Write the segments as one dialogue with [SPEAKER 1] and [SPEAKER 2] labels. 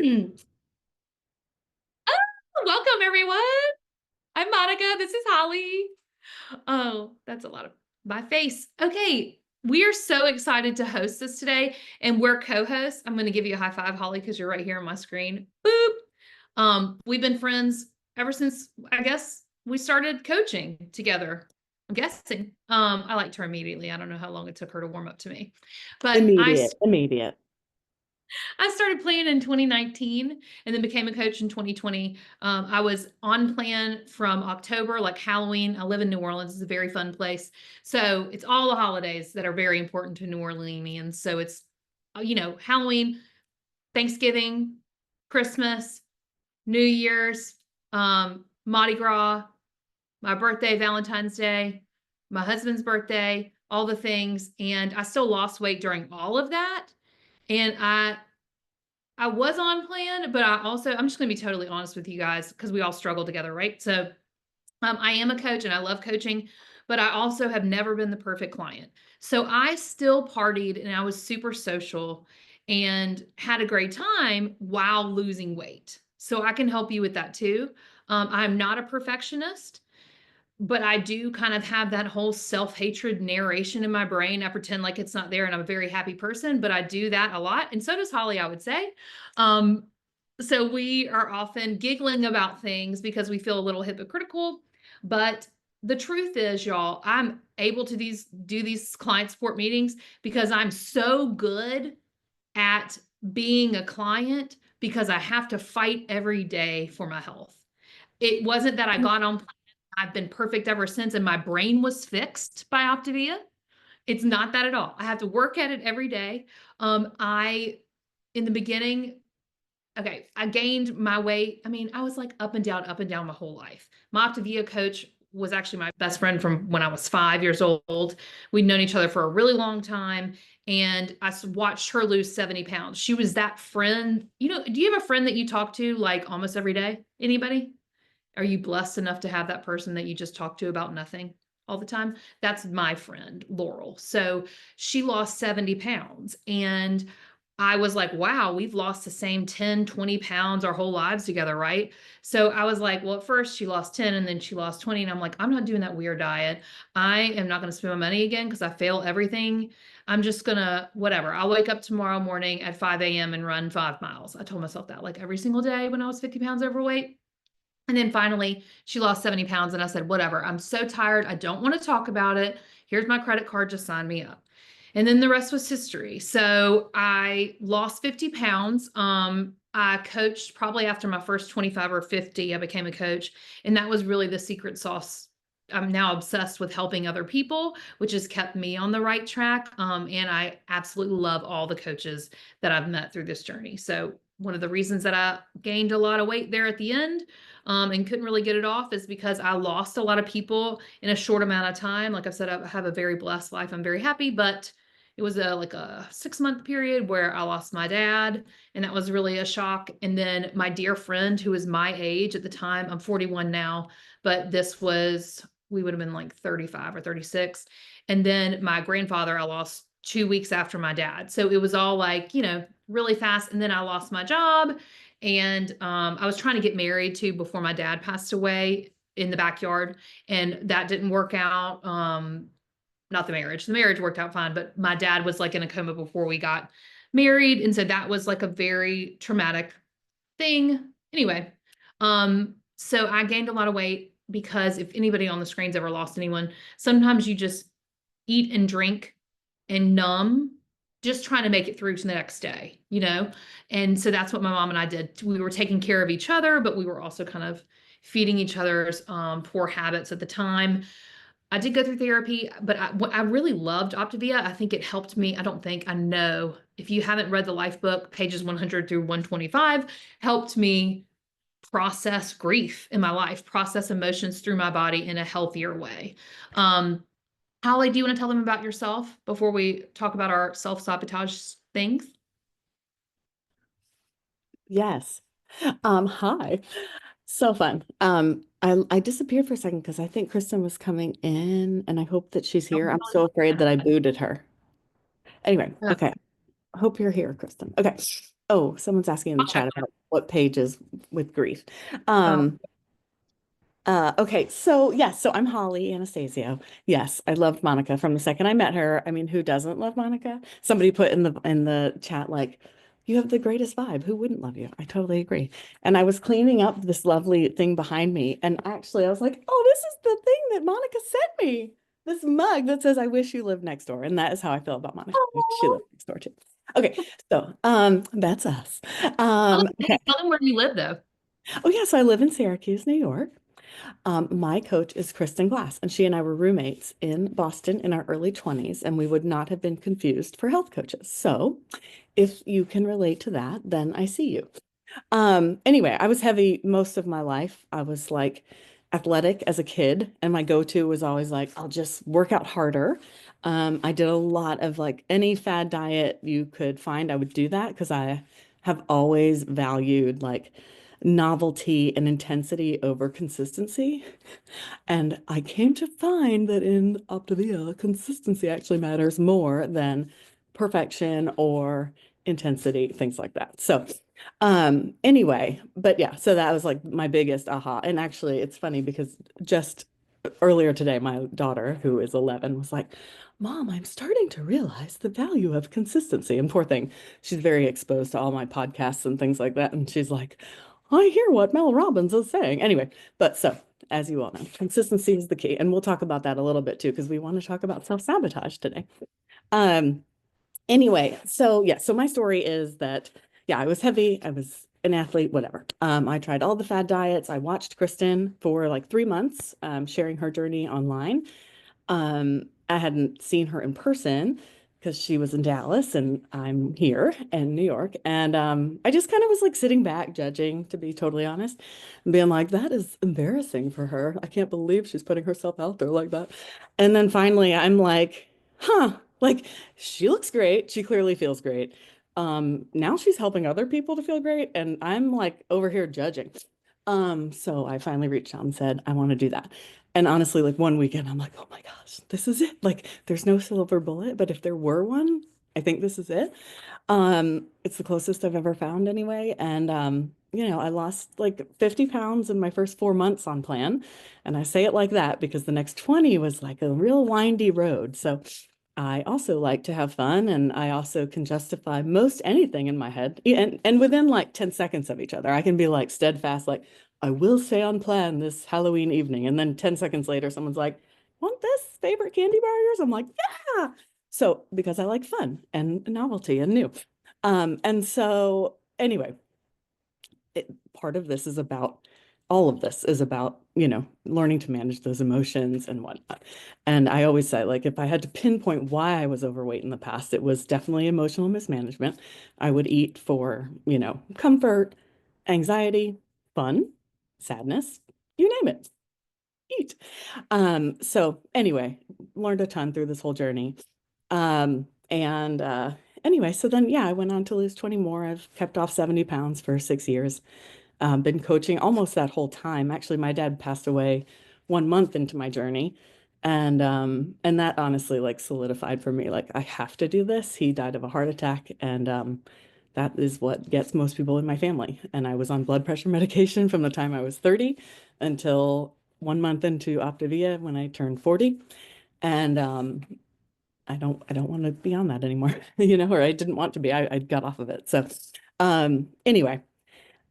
[SPEAKER 1] Welcome, everyone. I'm Monica. This is Holly. Oh, that's a lot of my face. Okay, we are so excited to host this today, and we're co-hosts. I'm going to give you a high five, Holly, because you're right here on my screen. Boop. We've been friends ever since I guess we started coaching together. I'm guessing. I liked her immediately. I don't know how long it took her to warm up to me, but
[SPEAKER 2] Immediate.
[SPEAKER 1] I started playing in 2019 and then became a coach in 2020. I was on plan from October, like Halloween. I live in New Orleans. It's a very fun place. So it's all the holidays that are very important to New Orleanians. So it's, Halloween, Thanksgiving, Christmas, New Year's, Mardi Gras, my birthday, Valentine's Day, my husband's birthday, all the things. And I still lost weight during all of that. And I was on plan, but I'm just going to be totally honest with you guys because we all struggle together, right? So I am a coach and I love coaching, but I also have never been the perfect client. So I still partied and I was super social and had a great time while losing weight. So I can help you with that too. I'm not a perfectionist, but I do kind of have that whole self-hatred narration in my brain. I pretend like it's not there and I'm a very happy person, but I do that a lot. And so does Holly, I would say. Um, so we are often giggling about things because we feel a little hypocritical. But the truth is, y'all, I'm able to do these client support meetings because I'm so good at being a client because I have to fight every day for my health. It wasn't that I got on plan. I've been perfect ever since, and my brain was fixed by Optavia. It's not that at all. I have to work at it every day. In the beginning, okay, I gained my weight. I mean, I was like up and down my whole life. My Optavia coach was actually my best friend from when I was 5 years old. We'd known each other for a really long time. And watched her lose 70 pounds. She was that friend. Do you have a friend that you talk to like almost every day? Anybody? Are you blessed enough to have that person that you just talk to about nothing all the time? That's my friend, Laurel. So she lost 70 pounds. And I was like, wow, we've lost the same 10, 20 pounds our whole lives together, right? So I was like, well, at first she lost 10 and then she lost 20. And I'm like, I'm not doing that weird diet. I am not going to spend my money again because I fail everything. I'm just going to, whatever. I'll wake up tomorrow morning at 5 a.m. and run 5 miles. I told myself that like every single day when I was 50 pounds overweight. And then finally, she lost 70 pounds. And I said, whatever, I'm so tired. I don't want to talk about it. Here's my credit card. Just sign me up. And then the rest was history. So I lost 50 pounds. I coached probably after my first 25 or 50, I became a coach. And that was really the secret sauce. I'm now obsessed with helping other people, which has kept me on the right track. And I absolutely love all the coaches that I've met through this journey. So one of the reasons that I gained a lot of weight there at the end and couldn't really get it off is because I lost a lot of people in a short amount of time. Like I said, I have a very blessed life. I'm very happy, but it was like a 6-month period where I lost my dad, and that was really a shock. And then my dear friend who was my age at the time, I'm 41 now, but we would have been like 35 or 36. And then my grandfather, I lost 2 weeks after my dad. So it was all like, really fast. And then I lost my job. And I was trying to get married too before my dad passed away in the backyard. And that didn't work out. Not the marriage. The marriage worked out fine, but my dad was like in a coma before we got married. And so that was like a very traumatic thing. Anyway, so I gained a lot of weight because if anybody on the screen's ever lost anyone, sometimes you just eat and drink and numb, just trying to make it through to the next day, And so that's what my mom and I did. We were taking care of each other, but we were also kind of feeding each other's poor habits at the time. I did go through therapy, but I really loved Optavia. I think it helped me. I know if you haven't read the life book, pages 100 through 125, helped me process grief in my life, process emotions through my body in a healthier way. Holly, do you want to tell them about yourself before we talk about our self-sabotage things?
[SPEAKER 2] Yes. Hi. So fun. I disappeared for a second because I think Kristen was coming in and I hope that she's here. I'm so afraid that I booted her. Anyway, okay. Hope you're here, Kristen. Okay. Oh, someone's asking in the
[SPEAKER 1] I'll check
[SPEAKER 2] chat
[SPEAKER 1] on
[SPEAKER 2] about what pages with grief.
[SPEAKER 1] it.
[SPEAKER 2] Um, okay, so yes, so I'm Holly Anastasio. Yes, I loved Monica from the second I met her. I mean, who doesn't love Monica? Somebody put in the chat like, you have the greatest vibe. Who wouldn't love you? I totally agree. And I was cleaning up this lovely thing behind me, and actually I was like, oh, this is the thing that Monica sent me. This mug that says, I wish you lived next door. And that is how I feel about Monica. I wish she lived next door too. Okay, so that's us.
[SPEAKER 1] Hey,
[SPEAKER 2] Okay.
[SPEAKER 1] tell them where you live though.
[SPEAKER 2] Oh yeah, so I live in Syracuse, New York. My coach is Kristen Glass, and she and I were roommates in Boston in our early 20s, and we would not have been confused for health coaches. So, if you can relate to that, then I see you. Anyway, I was heavy most of my life. I was like athletic as a kid, and my go-to was always like, I'll just work out harder. I did a lot of like any fad diet you could find, I would do that because I have always valued like novelty and intensity over consistency. And I came to find that in Optavia, consistency actually matters more than perfection or intensity, things like that. So, anyway, but yeah, so that was like my biggest aha. And actually, it's funny because just earlier today, my daughter, who is 11, was like, Mom, I'm starting to realize the value of consistency. And poor thing, she's very exposed to all my podcasts and things like that. And she's like, I hear what Mel Robbins is saying. Anyway, but so as you all know, consistency is the key. And we'll talk about that a little bit too, because we want to talk about self-sabotage today. Um, anyway, so yeah, so my story is that, yeah, I was heavy, I was an athlete, whatever. I tried all the fad diets. I watched Kristen for like 3 months, sharing her journey online. I hadn't seen her in person because she was in Dallas and I'm here in New York. And I just kind of was like sitting back, judging, to be totally honest, and being like, that is embarrassing for her. I can't believe she's putting herself out there like that. And then finally, I'm like, huh, like she looks great. She clearly feels great. Now she's helping other people to feel great. And I'm like over here judging. So I finally reached out and said, I want to do that. And honestly, like one weekend, I'm like, oh my gosh, this is it. Like, there's no silver bullet, but if there were one, I think this is it. It's the closest I've ever found anyway. And I lost like 50 pounds in my first 4 months on plan. And I say it like that because the next 20 was like a real windy road. So I also like to have fun, and I also can justify most anything in my head. And within like 10 seconds of each other, I can be like steadfast, like, I will stay on plan this Halloween evening. And then 10 seconds later, someone's like, want this favorite candy bar of yours? I'm like, yeah. So because I like fun and novelty and new. And so anyway, part of this is about all of this is about, learning to manage those emotions and whatnot. And I always say, like, if I had to pinpoint why I was overweight in the past, it was definitely emotional mismanagement. I would eat for, comfort, anxiety, fun, sadness, you name it, eat. So anyway, learned a ton through this whole journey. And anyway, so then, yeah, I went on to lose 20 more. I've kept off 70 pounds for 6 years. Been coaching almost that whole time. Actually, my dad passed away 1 month into my journey. And that honestly like solidified for me, like I have to do this. He died of a heart attack, and that is what gets most people in my family. And I was on blood pressure medication from the time I was 30 until 1 month into Optavia when I turned 40. And I don't want to be on that anymore, or I didn't want to be. I got off of it. So anyway.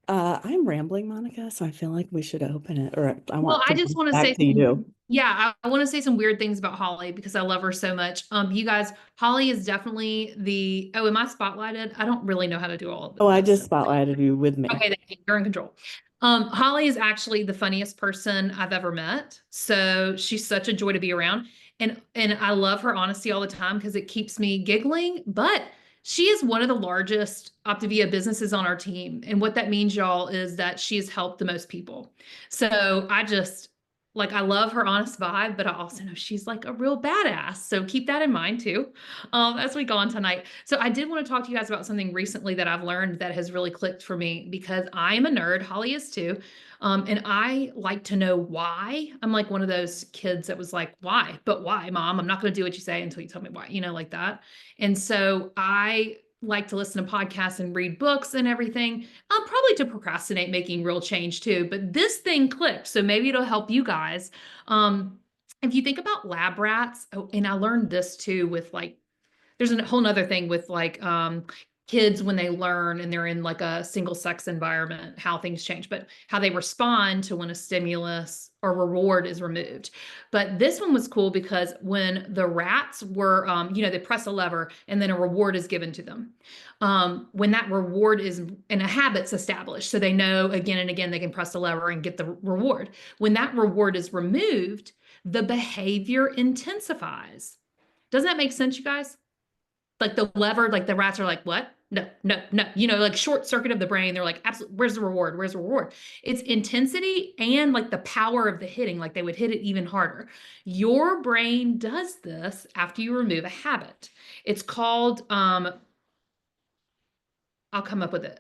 [SPEAKER 2] I'm rambling, Monica, so I feel like we should open it, or I
[SPEAKER 1] Well,
[SPEAKER 2] want
[SPEAKER 1] I
[SPEAKER 2] to
[SPEAKER 1] just
[SPEAKER 2] bring
[SPEAKER 1] want
[SPEAKER 2] it
[SPEAKER 1] to say
[SPEAKER 2] back to you.
[SPEAKER 1] yeah, I want to say some weird things about Holly because I love her so much. You guys, Holly is definitely am I spotlighted? I don't really know how to do all of
[SPEAKER 2] Oh, I
[SPEAKER 1] this.
[SPEAKER 2] just spotlighted you with me.
[SPEAKER 1] Okay, thank you. You're in control. Holly is actually the funniest person I've ever met. So she's such a joy to be around. And I love her honesty all the time because it keeps me giggling. But she is one of the largest Optavia businesses on our team. And what that means, y'all, is that she has helped the most people. So I love her honest vibe, but I also know she's like a real badass. So keep that in mind too, as we go on tonight. So I did want to talk to you guys about something recently that I've learned that has really clicked for me because I am a nerd. Holly is too. And I like to know why. I'm like one of those kids that was like, why? But why, mom? I'm not going to do what you say until you tell me why, like that. And so I like to listen to podcasts and read books and everything, probably to procrastinate making real change too. But this thing clicked, so maybe it'll help you guys. If you think about lab rats, oh, and I learned this too with like there's a whole nother thing with like kids when they learn and they're in like a single sex environment, how things change, but how they respond to when a stimulus or reward is removed. But this one was cool because when the rats were, they press a lever and then a reward is given to them. When that reward is and a habit's established, so they know again and again they can press a lever and get the reward. When that reward is removed, the behavior intensifies. Doesn't that make sense, you guys? Like the lever, like the rats are like, what? No, no, no. Like short circuit of the brain. They're like, absolutely, where's the reward? Where's the reward? It's intensity and like the power of the hitting, like they would hit it even harder. Your brain does this after you remove a habit. It's called, I'll come up with it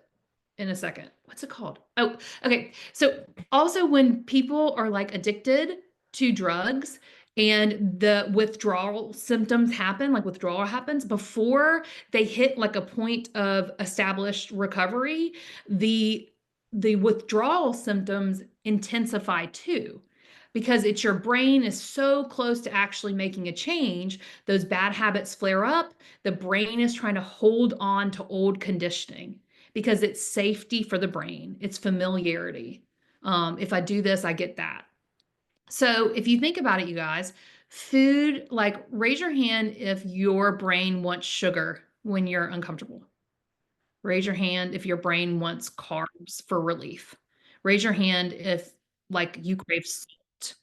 [SPEAKER 1] in a second. What's it called? Oh, okay. So also when people are like addicted to drugs and the withdrawal symptoms happen, like withdrawal happens before they hit like a point of established recovery, the withdrawal symptoms intensify too. Because it's your brain is so close to actually making a change, those bad habits flare up. The brain is trying to hold on to old conditioning because it's safety for the brain, it's familiarity. If I do this, I get that. So if you think about it, you guys, food, like raise your hand if your brain wants sugar when you're uncomfortable. Raise your hand if your brain wants carbs for relief. Raise your hand if like you crave salt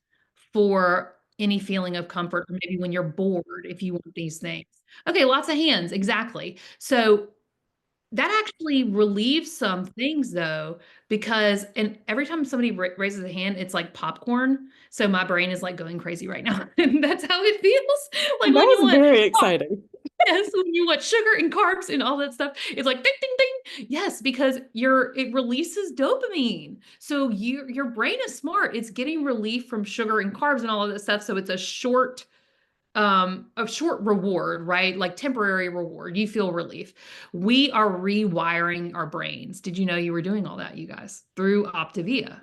[SPEAKER 1] for any feeling of comfort, or maybe when you're bored, if you want these things. Okay, lots of hands, exactly. So that actually relieves some things though, because and every time somebody raises a hand, it's like popcorn. So my brain is like going crazy right now. And that's how it feels. Like
[SPEAKER 2] That
[SPEAKER 1] when you
[SPEAKER 2] was
[SPEAKER 1] want
[SPEAKER 2] very exciting.
[SPEAKER 1] yes, when you want sugar and carbs and all that stuff, it's like ding ding ding. Yes, because it releases dopamine. So your brain is smart. It's getting relief from sugar and carbs and all of that stuff. So it's a short reward, right? Like temporary reward. You feel relief. We are rewiring our brains. Did you know you were doing all that, you guys, through Optavia?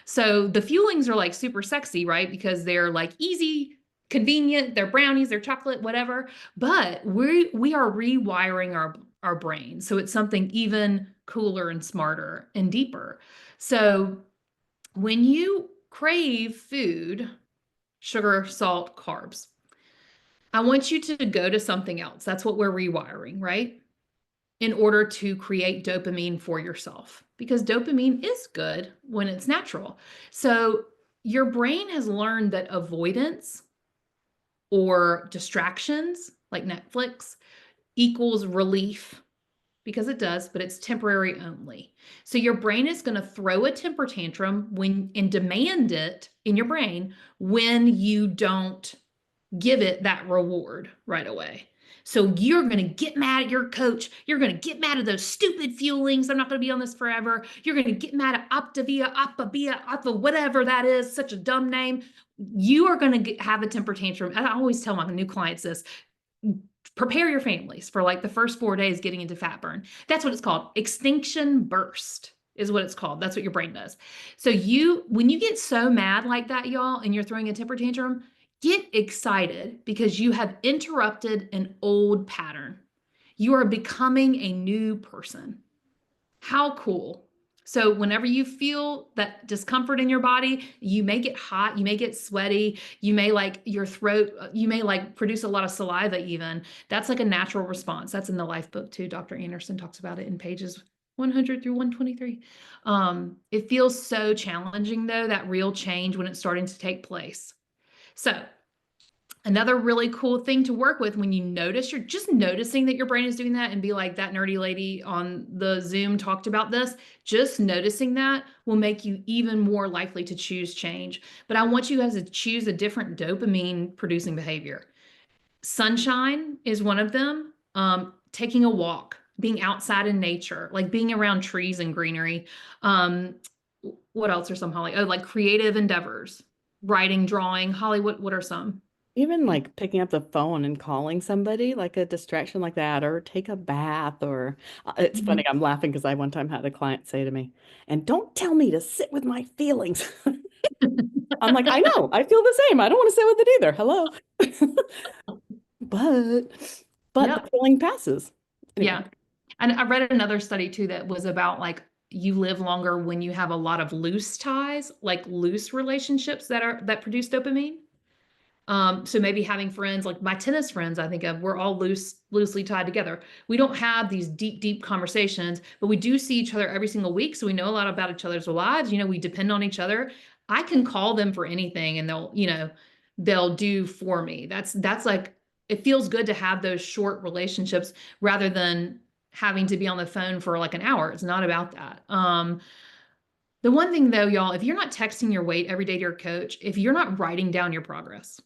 [SPEAKER 1] So the fuelings are like super sexy, right? Because they're like easy, convenient, they're brownies, they're chocolate, whatever. But we are rewiring our brain. So it's something even cooler and smarter and deeper. So when you crave food, sugar, salt, carbs, I want you to go to something else. That's what we're rewiring, right? In order to create dopamine for yourself, because dopamine is good when it's natural. So your brain has learned that avoidance or distractions like Netflix equals relief because it does, but it's temporary only. So your brain is going to throw a temper tantrum when and demand it in your brain when you don't give it that reward right away. So you're going to get mad at your coach. You're going to get mad at those stupid fuelings. I'm not going to be on this forever. You're going to get mad at Optavia, Optavia, Opta, whatever that is, such a dumb name. You are going to have a temper tantrum. I always tell my new clients this. Prepare your families for like the first 4 days getting into fat burn. That's what it's called. Extinction burst is what it's called. That's what your brain does. So when you get so mad like that, y'all, and you're throwing a temper tantrum, get excited because you have interrupted an old pattern. You are becoming a new person. How cool. So whenever you feel that discomfort in your body, you may get hot, you may get sweaty, you may like your throat, you may like produce a lot of saliva even. That's like a natural response. That's in the life book too. Dr. Anderson talks about it in pages 100 through 123. It feels so challenging though, that real change when it's starting to take place. So another really cool thing to work with when you notice you're just noticing that your brain is doing that and be like that nerdy lady on the Zoom talked about this, just noticing that will make you even more likely to choose change. But I want you guys to choose a different dopamine producing behavior. Sunshine is one of them. Taking a walk, being outside in nature, like being around trees and greenery. What else are some, Holly? Oh, like creative endeavors, writing, drawing. Holly, what are some?
[SPEAKER 2] Even like picking up the phone and calling somebody, like a distraction like that, or take a bath, or it's funny,
[SPEAKER 1] Mhm.
[SPEAKER 2] I'm laughing because I one time had a client say to me, and don't tell me to sit with my feelings. I'm like, I know, I feel the same. I don't want to sit with it either. Hello. But the
[SPEAKER 1] Yep.
[SPEAKER 2] feeling passes. Anyway,
[SPEAKER 1] Yeah. And I read another study too that was about like you live longer when you have a lot of loose ties, like loose relationships that produce dopamine. So maybe having friends like my tennis friends, I think of, we're all loosely tied together. We don't have these deep conversations, but we do see each other every single week. So we know a lot about each other's lives. You know, we depend on each other. I can call them for anything and they'll do for me. That's like it feels good to have those short relationships rather than having to be on the phone for like an hour. It's not about that. The one thing though, y'all, if you're not texting your weight every day to your coach, if you're not writing down your progress,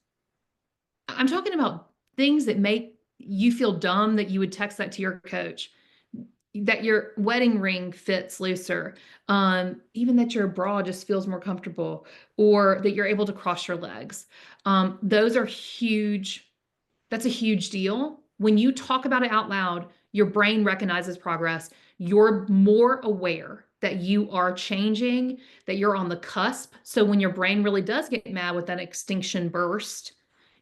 [SPEAKER 1] I'm talking about things that make you feel dumb that you would text that to your coach, that your wedding ring fits looser, even that your bra just feels more comfortable, or that you're able to cross your legs. Those are huge. That's a huge deal. When you talk about it out loud, your brain recognizes progress. You're more aware that you are changing, that you're on the cusp. So when your brain really does get mad with that extinction burst,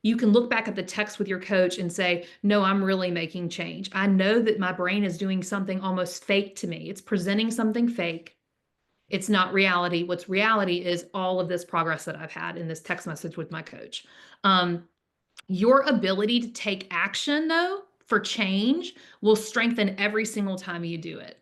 [SPEAKER 1] you can look back at the text with your coach and say, no, I'm really making change. I know that my brain is doing something almost fake to me. It's presenting something fake. It's not reality. What's reality is all of this progress that I've had in this text message with my coach. Um, your ability to take action, though, for change will strengthen every single time you do it.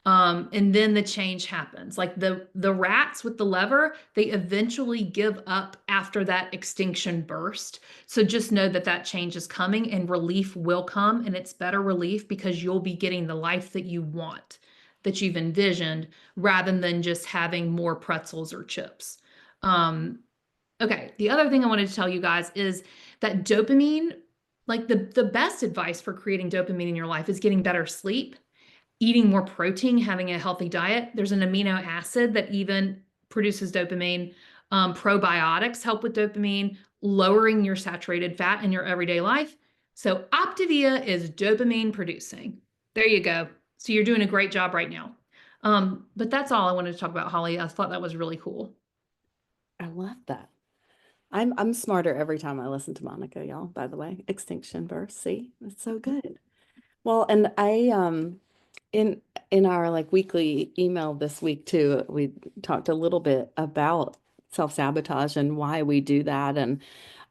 [SPEAKER 1] And then the change happens. Like the rats with the lever, they eventually give up after that extinction burst. So just know that that change is coming and relief will come, and it's better relief because you'll be getting the life that you want, that you've envisioned, rather than just having more pretzels or chips. Um, Okay, the other thing I wanted to tell you guys is that dopamine, like the best advice for creating dopamine in your life is getting better sleep, eating more protein, having a healthy diet. There's an amino acid that even produces dopamine. Probiotics help with dopamine, lowering your saturated fat in your everyday life. So Optavia is dopamine producing. There you go. So you're doing a great job right now. But that's all I wanted to talk about, Holly. I thought that was really cool.
[SPEAKER 2] I love that. I'm smarter every time I listen to Monica, y'all, by the way. Extinction burst. See? It's so good. Well, and I in in our like weekly email this week too, we talked a little bit about self-sabotage and why we do that. And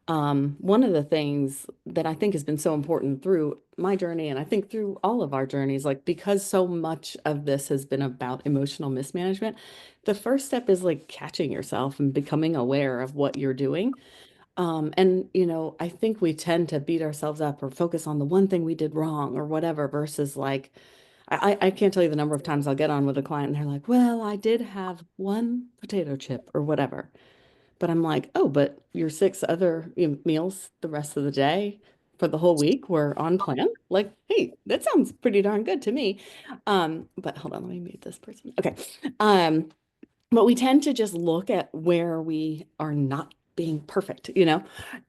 [SPEAKER 2] one of the things that I think has been so important through my journey, and I think through all of our journeys, like because so much of this has been about emotional mismanagement, the first step is like catching yourself and becoming aware of what you're doing. And I think we tend to beat ourselves up or focus on the one thing we did wrong or whatever, versus like I can't tell you the number of times I'll get on with a client and they're like, well, I did have one potato chip or whatever. But I'm like, oh, but your six other meals the rest of the day for the whole week were on plan. Like, hey, that sounds pretty darn good to me. But hold on, let me mute this person. Okay. Um, but we tend to just look at where we are not being perfect.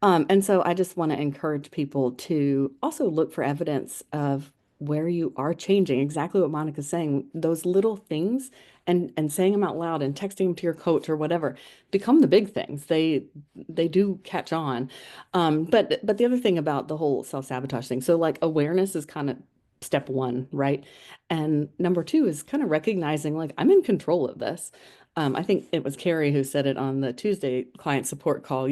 [SPEAKER 2] And so I just want to encourage people to also look for evidence of where you are changing, exactly what Monica's saying, those little things, and saying them out loud and texting them to your coach or whatever become the big things. They do catch on. But the other thing about the whole self-sabotage thing, so like awareness is kind of step one, right? And number two is kind of recognizing like I'm in control of this. I think it was Carrie who said it on the Tuesday client support call,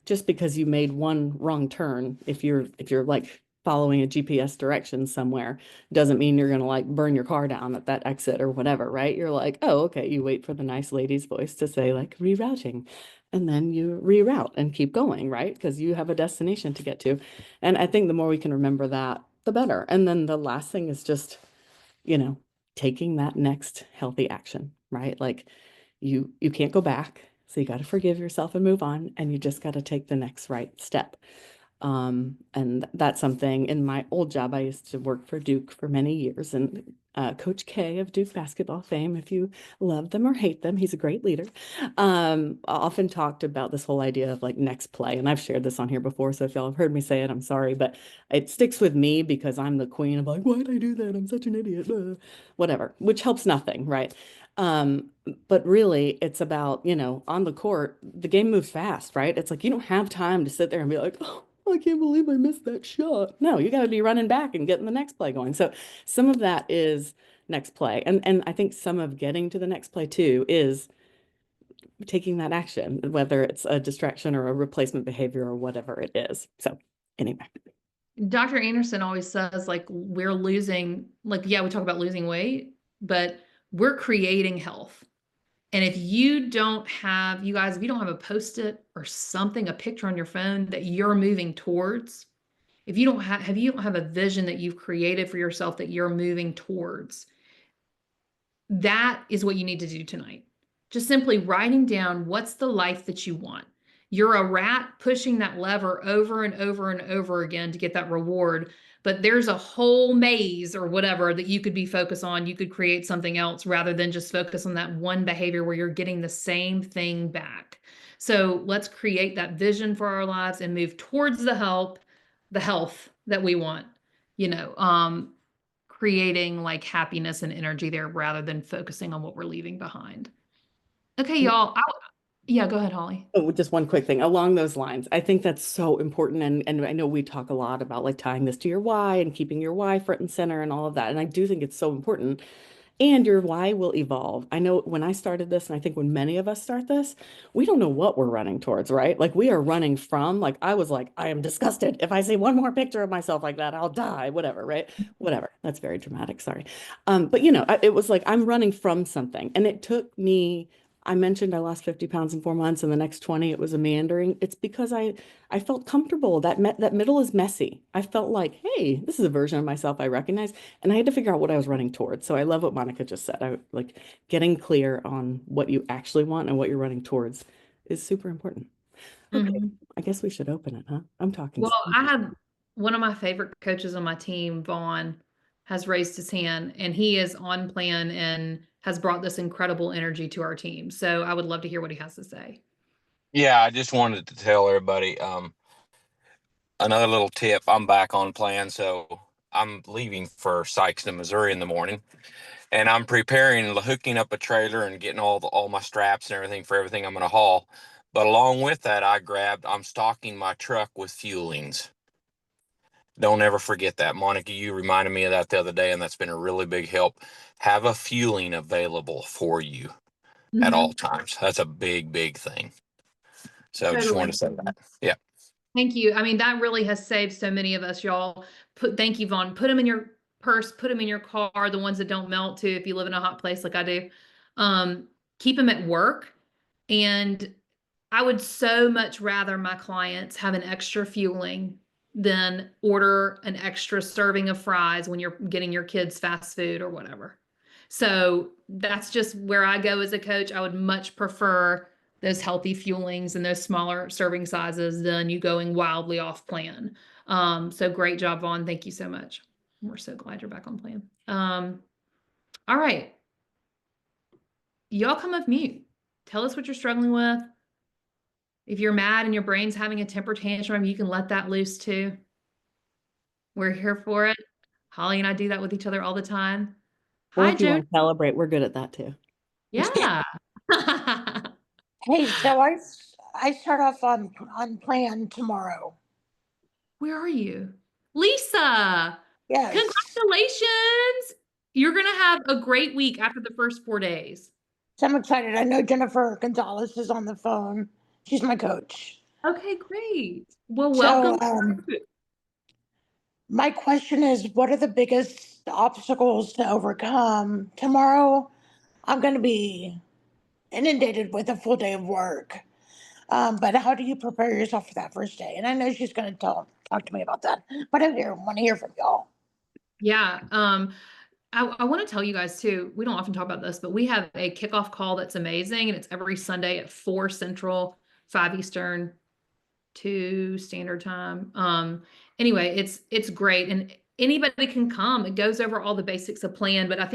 [SPEAKER 2] just because you made one wrong turn, if you're like following a GPS direction somewhere, doesn't mean you're gonna like burn your car down at that exit or whatever, right? You're like, oh, okay, you wait for the nice lady's voice to say like rerouting, and then you reroute and keep going, right? Because you have a destination to get to. And I think the more we can remember that, the better. And then the last thing is just, you know, taking that next healthy action, right? Like you can't go back. So you got to forgive yourself and move on, and you just got to take the next right step. And that's something in my old job. I used to work for Duke for many years, and Coach K of Duke basketball fame, if you love them or hate them, he's a great leader. Often talked about this whole idea of like next play. And I've shared this on here before. So if y'all have heard me say it, I'm sorry, but it sticks with me because I'm the queen of like, why'd I do that? I'm such an idiot. Whatever, which helps nothing, right? But really, it's about, on the court, the game moves fast, right? It's like you don't have time to sit there and be like, oh, I can't believe I missed that shot. No, you got to be running back and getting the next play going. So some of that is next play. And I think some of getting to the next play too is taking that action, whether it's a distraction or a replacement behavior or whatever it is. So anyway.
[SPEAKER 1] Dr. Anderson always says, like, we're losing, like, yeah, we talk about losing weight, but we're creating health. And if you don't have, you guys, if you don't have a post-it or something, a picture on your phone that you're moving towards, if you don't have a vision that you've created for yourself that you're moving towards, that is what you need to do tonight. Just simply writing down what's the life that you want. You're a rat pushing that lever over and over and over again to get that reward, but there's a whole maze or whatever that you could be focused on. You could create something else rather than just focus on that one behavior where you're getting the same thing back. So let's create that vision for our lives and move towards the health that we want. You know, creating like happiness and energy there rather than focusing on what we're leaving behind. Okay, y'all. Yeah, go ahead, Holly.
[SPEAKER 2] Oh, just one quick thing along those lines. I think that's so important. And I know we talk a lot about like tying this to your why and keeping your why front and center and all of that. And I do think it's so important. And your why will evolve. I know when I started this, and I think when many of us start this, we don't know what we're running towards, right? Like we are running from, like, I was like, I am disgusted. If I see one more picture of myself like that, I'll die, whatever, right? Whatever. That's very dramatic. Sorry. But it was like I'm running from something. And it took me, I mentioned I lost 50 pounds in 4 months, and the next 20, it was a meandering. It's because I felt comfortable. That middle is messy. I felt like, hey, this is a version of myself I recognize. And I had to figure out what I was running towards. So I love what Monica just said. I like getting clear on what you actually want and what you're running towards is super important. Okay,
[SPEAKER 1] Mhm.
[SPEAKER 2] I guess we should open it, huh? I'm talking.
[SPEAKER 1] Well, I have one of my favorite coaches on my team, Vaughn, has raised his hand and he is on plan and has brought this incredible energy to our team. So I would love to hear what he has to say.
[SPEAKER 3] Yeah, I just wanted to tell everybody another little tip. I'm back on plan, so I'm leaving for Sykeston, Missouri in the morning, and I'm preparing, hooking up a trailer and getting all my straps and everything for everything I'm going to haul. But along with that, I'm stocking my truck with fuelings. Don't ever forget that. Monica, you reminded me of that the other day, and that's been a really big help. Have a fueling available for you at all
[SPEAKER 1] Mhm.
[SPEAKER 3] times. That's a big, big thing. So just wanted
[SPEAKER 1] Totally.
[SPEAKER 3] to say that. Yeah.
[SPEAKER 1] Thank you. I mean, that really has saved so many of us, y'all. Thank you, Vaughn. Put them in your purse, put them in your car, the ones that don't melt too, if you live in a hot place like I do. Keep them at work. And I would so much rather my clients have an extra fueling than order an extra serving of fries when you're getting your kids fast food or whatever. So that's just where I go as a coach. I would much prefer those healthy fuelings and those smaller serving sizes than you going wildly off plan. So great job, Vaughn. Thank you so much. We're so glad you're back on plan. All right. Y'all come off mute. Tell us what you're struggling with. If you're mad and your brain's having a temper tantrum, you can let that loose too. We're here for it. Holly and I do that with each other all the time.
[SPEAKER 2] Or
[SPEAKER 1] Hi,
[SPEAKER 2] if you
[SPEAKER 1] Joan.
[SPEAKER 2] want to celebrate, we're good at that too.
[SPEAKER 1] Yeah.
[SPEAKER 4] Hey, so I start off on plan tomorrow.
[SPEAKER 1] Where are you? Lisa,
[SPEAKER 4] Yes.
[SPEAKER 1] congratulations. You're going to have a great week after the first 4 days.
[SPEAKER 4] So I'm excited. I know Jennifer Gonzalez is on the phone. She's my coach.
[SPEAKER 1] Okay, great. Well,
[SPEAKER 4] So
[SPEAKER 1] welcome.
[SPEAKER 4] my question is, what are the biggest obstacles to overcome? Tomorrow, I'm going to be inundated with a full day of work. But how do you prepare yourself for that first day? And I know she's going to talk to me about that. But want to hear from y'all.
[SPEAKER 1] Yeah. I want to tell you guys too, we don't often talk about this, but we have a kickoff call that's amazing. And it's every Sunday at 4 Central, 5 Eastern, 2 standard time. Anyway, it's great, and anybody can come. It goes over all the basics of plan, but I think